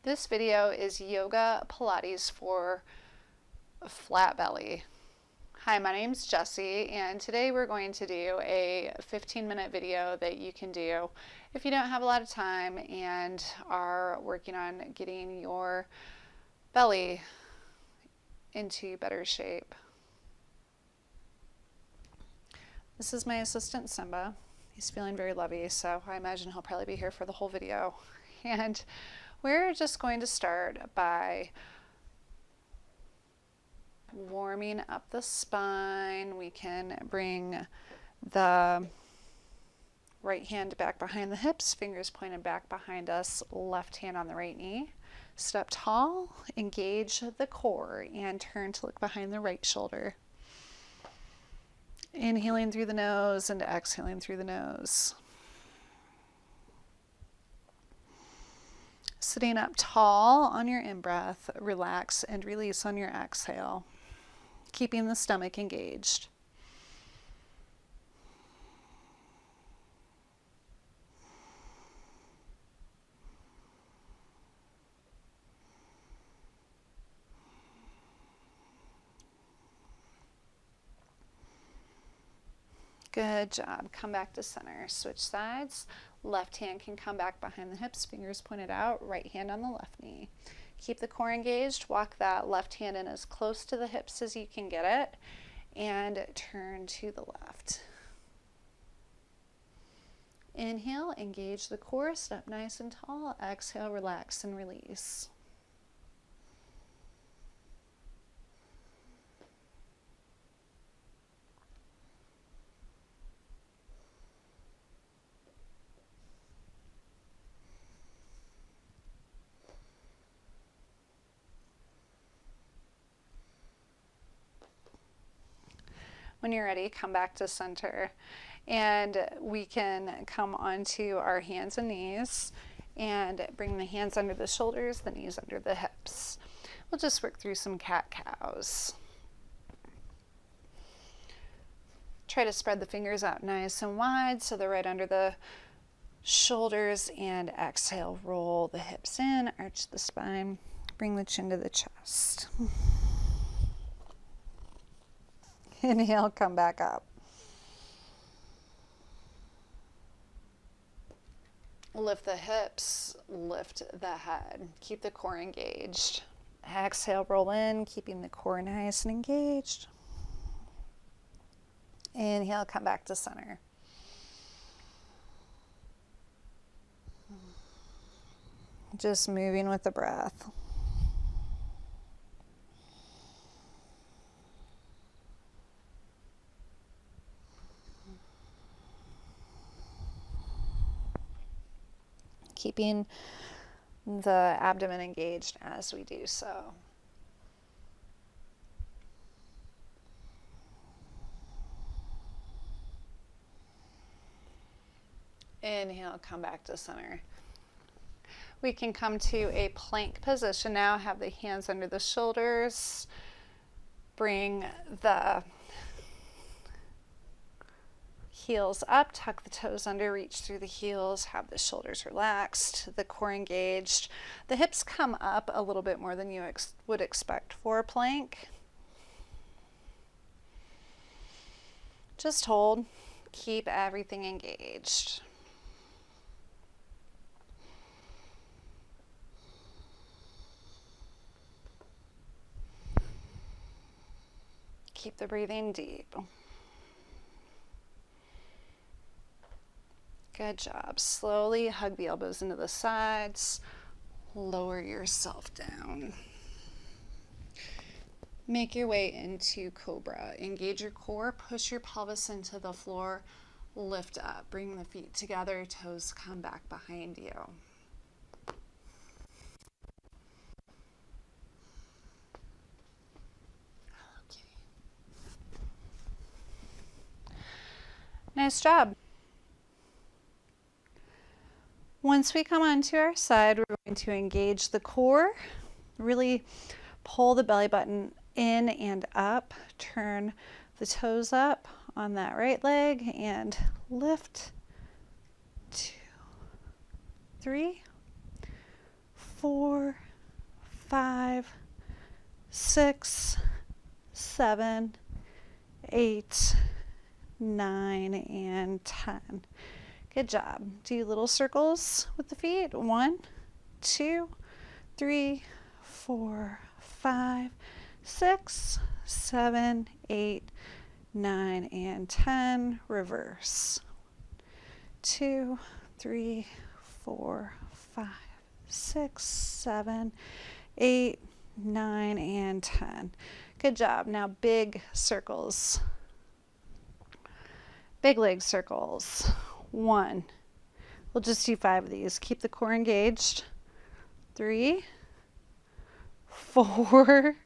This video is yoga Pilates for flat belly. Hi, my name's Jessie, and today we're going to do a 15-minute video that you can do if you don't have a lot of time and are working on getting your belly into better shape. This is my assistant Simba. He's feeling very lovey, so I imagine he'll probably be here for the whole video. And we're just going to start by warming up the spine. We can bring the right hand back behind the hips, fingers pointed back behind us, left hand on the right knee. Step tall, engage the core, and turn to look behind the right shoulder. Inhaling through the nose and exhaling through the nose. Sitting up tall on your in-breath, relax and release on your exhale, keeping the stomach engaged. Good job. Come back to center. Switch sides. Left hand can come back behind the hips, fingers pointed out, right hand on the left knee. Keep the core engaged. Walk that left hand in as close to the hips as you can get it, and turn to the left. Inhale, engage the core, step nice and tall. Exhale, relax and release. When you're ready, come back to center, and we can come onto our hands and knees and bring the hands under the shoulders, the knees under the hips. We'll just work through some cat-cows. Try to spread the fingers out nice and wide so they're right under the shoulders, and exhale, roll the hips in, arch the spine, bring the chin to the chest. Inhale, come back up. Lift the hips, lift the head. Keep the core engaged. Exhale, roll in, keeping the core nice and engaged. Inhale, come back to center. Just moving with the breath. Keeping the abdomen engaged as we do so. Inhale, come back to center. We can come to a plank position now. Have the hands under the shoulders. Bring the heels up, tuck the toes under, reach through the heels, have the shoulders relaxed, the core engaged. The hips come up a little bit more than you would expect for a plank. Just hold, keep everything engaged. Keep the breathing deep. Good job. Slowly hug the elbows into the sides. Lower yourself down. Make your way into Cobra. Engage your core. Push your pelvis into the floor. Lift up. Bring the feet together. Toes come back behind you. Hello, kitty. Nice job. Once we come onto our side, we're going to engage the core, really pull the belly button in and up, turn the toes up on that right leg and lift, 2, 3, 4, 5, 6, 7, 8, 9, and 10. Good job. Do little circles with the feet. 1, 2, 3, 4, 5, 6, 7, 8, 9, and 10. Reverse. 2, 3, 4, 5, 6, 7, 8, 9, and 10. Good job. Now big circles. Big leg circles. 1. We'll just do 5 of these. Keep the core engaged. 3, 4,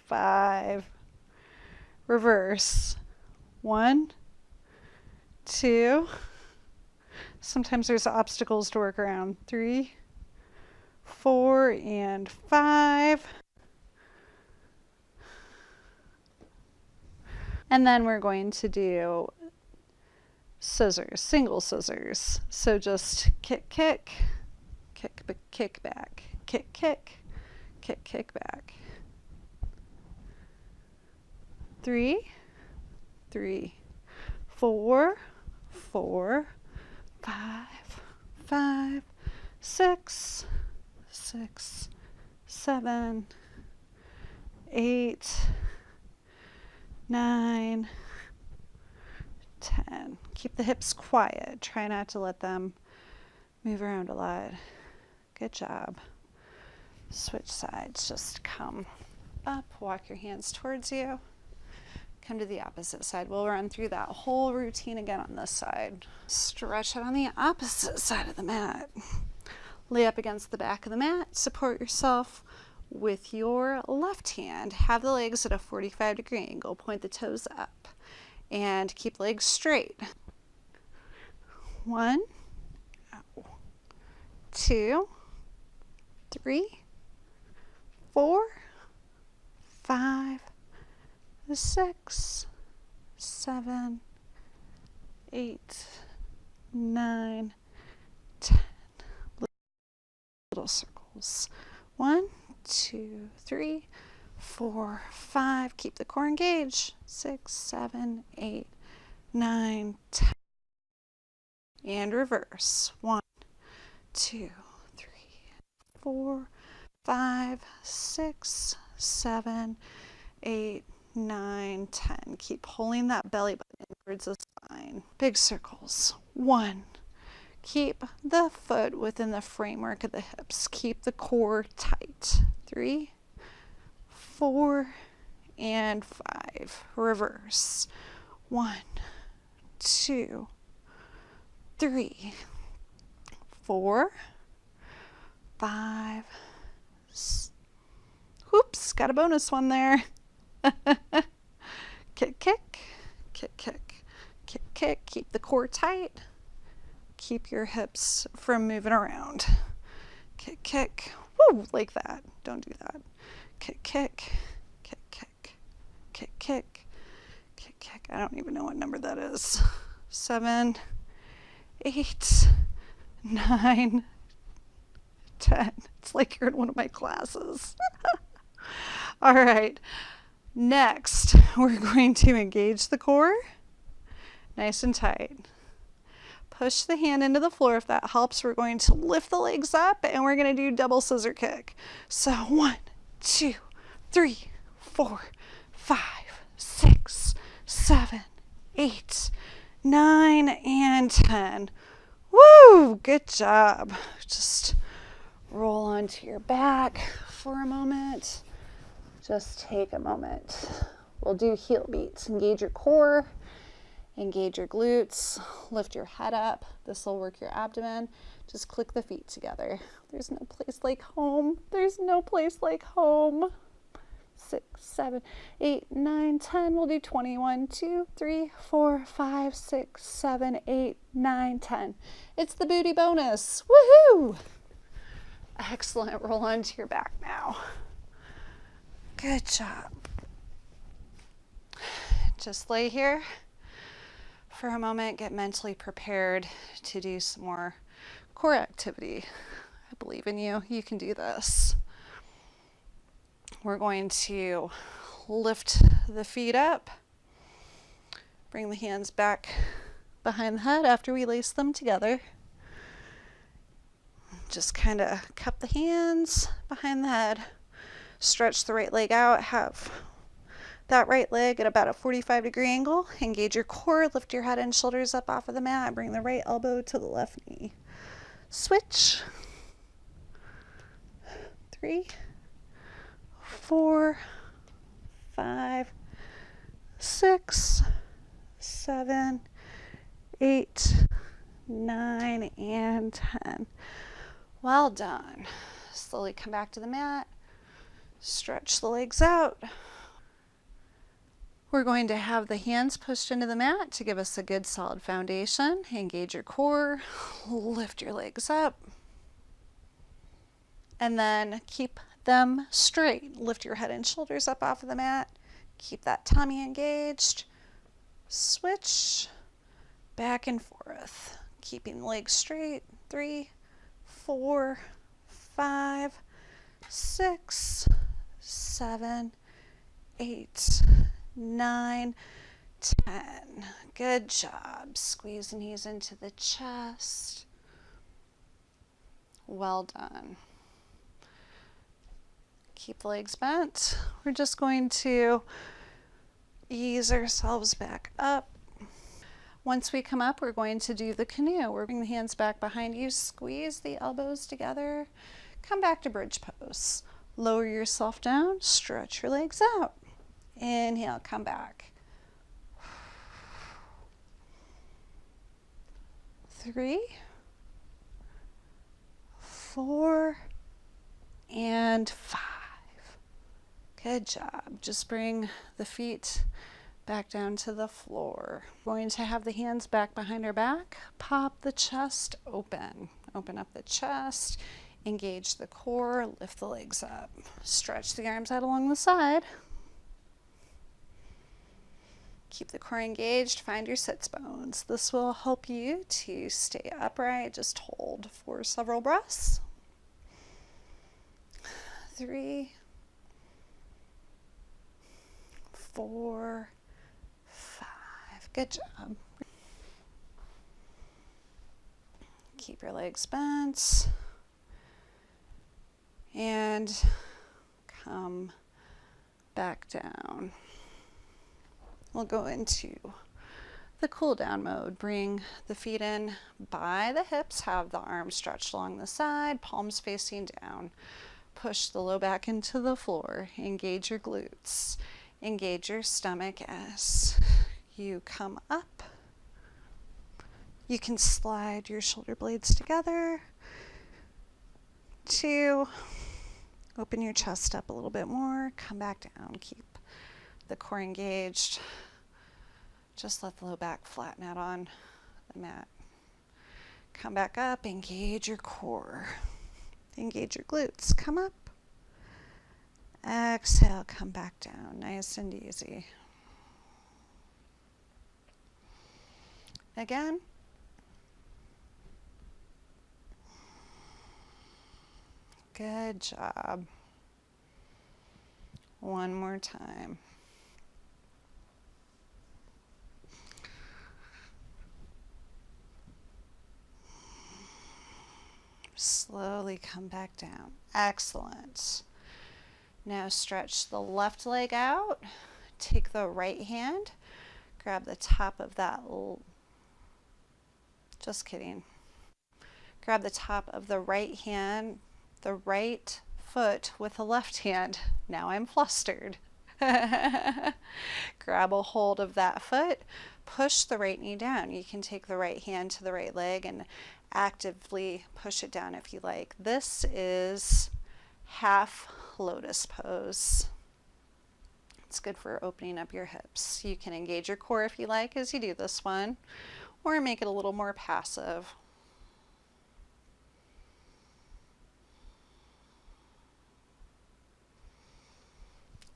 5. Reverse. 1, 2. Sometimes there's obstacles to work around. 3, 4, and 5. And then we're going to do scissors, single scissors. So just kick, kick, kick, kick back, kick, kick, kick, kick back. 3, 3, 4, 4, 5, 5, 6, 6, 7, 8, 9, 10. Keep the hips quiet. Try not to let them move around a lot. Good job. Switch sides. Just come up, walk your hands towards you. Come to the opposite side. We'll run through that whole routine again on this side. Stretch out on the opposite side of the mat. Lay up against the back of the mat. Support yourself with your left hand. Have the legs at a 45-degree angle. Point the toes up and keep legs straight. 1, 2, 3, 4, 5, 6, 7, 8, 9, 10. Little circles. 1, 2, 3, 4, 5. Keep the core engaged. 6, 7, 8, 9, 10. And reverse. 1, 2, 3, 4, 5, 6, 7, 8, 9, 10. Keep pulling that belly button towards the spine. Big circles. 1. Keep the foot within the framework of the hips. Keep the core tight. 3, 4, and 5. Reverse. 1, 2, 3, 4, 5. Whoops, got a bonus one there. Kick, kick, kick, kick, kick, kick. Keep the core tight. Keep your hips from moving around. Kick, kick. Woo, like that. Don't do that. Kick, kick, kick, kick, kick, kick, kick, kick. I don't even know what number that is. 7, 8, 9, 10. It's like you're in one of my classes. All right. Next, we're going to engage the core nice and tight. Push the hand into the floor if that helps. We're going to lift the legs up and we're going to do double scissor kick. So 1, 2, 3, 4, 5, 6, 7, 8, 9, and 10. Woo! Good job. Just roll onto your back for a moment. Just take a moment. We'll do heel beats. Engage your core, engage your glutes, lift your head up. This will work your abdomen. Just click the feet together. There's no place like home. There's no place like home. 6, 7, 8, 9, 10. We'll do 20. 1, 2, 3, 4, 5, 6, 7, 8, 9, 10. It's the booty bonus. Woohoo! Excellent. Roll onto your back now. Good job. Just lay here for a moment. Get mentally prepared to do some more core activity. I believe in you. You can do this. We're going to lift the feet up. Bring the hands back behind the head after we lace them together. Just kind of cup the hands behind the head. Stretch the right leg out. Have that right leg at about a 45-degree angle. Engage your core. Lift your head and shoulders up off of the mat. Bring the right elbow to the left knee. Switch. 3, 4, 5, 6, 7, 8, 9, and 10. Well done. Slowly come back to the mat. Stretch the legs out. We're going to have the hands pushed into the mat to give us a good solid foundation. Engage your core. Lift your legs up. And then keep them straight. Lift your head and shoulders up off of the mat. Keep that tummy engaged. Switch back and forth. Keeping the legs straight. 3, 4, 5, 6, 7, 8, 9, 10. Good job. Squeeze the knees into the chest. Well done. Keep the legs bent. We're just going to ease ourselves back up. Once we come up, we're going to do the canoe. We're bringing the hands back behind you. Squeeze the elbows together. Come back to bridge pose. Lower yourself down. Stretch your legs out. Inhale, come back. 3, 4, and 5. Good job. Just bring the feet back down to the floor. We're going to have the hands back behind our back. Pop the chest open. Open up the chest. Engage the core. Lift the legs up. Stretch the arms out along the side. Keep the core engaged. Find your sits bones. This will help you to stay upright. Just hold for several breaths. 3, 4, 5. Good job. Keep your legs bent. And come back down. We'll go into the cool down mode. Bring the feet in by the hips. Have the arms stretched along the side, palms facing down. Push the low back into the floor. Engage your glutes. Engage your stomach as you come up. You can slide your shoulder blades together. 2, open your chest up a little bit more. Come back down. Keep the core engaged. Just let the low back flatten out on the mat. Come back up. Engage your core. Engage your glutes. Come up. Exhale, come back down. Nice and easy. Again. Good job. One more time. Slowly come back down. Excellent. Now stretch the left leg out. Take the right hand. Grab the top of that. Just kidding. Grab the top of the right hand, the right foot with the left hand. Now I'm flustered. Grab a hold of that foot. Push the right knee down. You can take the right hand to the right leg and actively push it down if you like. This is half lotus pose. It's good for opening up your hips. You can engage your core if you like as you do this one, or make it a little more passive.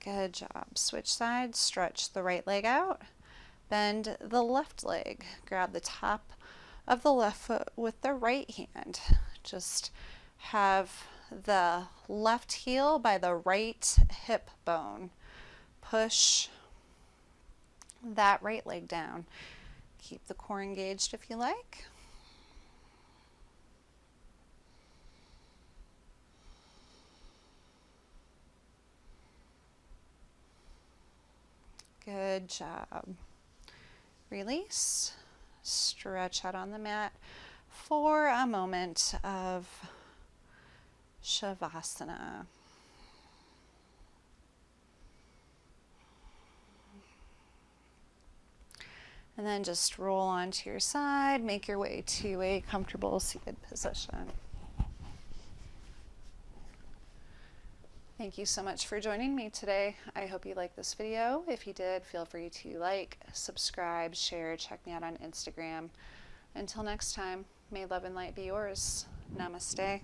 Good job. Switch sides. Stretch the right leg out. Bend the left leg. Grab the top of the left foot with the right hand. Just have the left heel by the right hip bone. Push that right leg down. Keep the core engaged if you like. Good job. Release. Stretch out on the mat for a moment of Shavasana. And then just roll onto your side, make your way to a comfortable seated position. Thank you so much for joining me today. I hope you liked this video. If you did, feel free to like, subscribe, share, check me out on Instagram. Until next time, may love and light be yours. Namaste.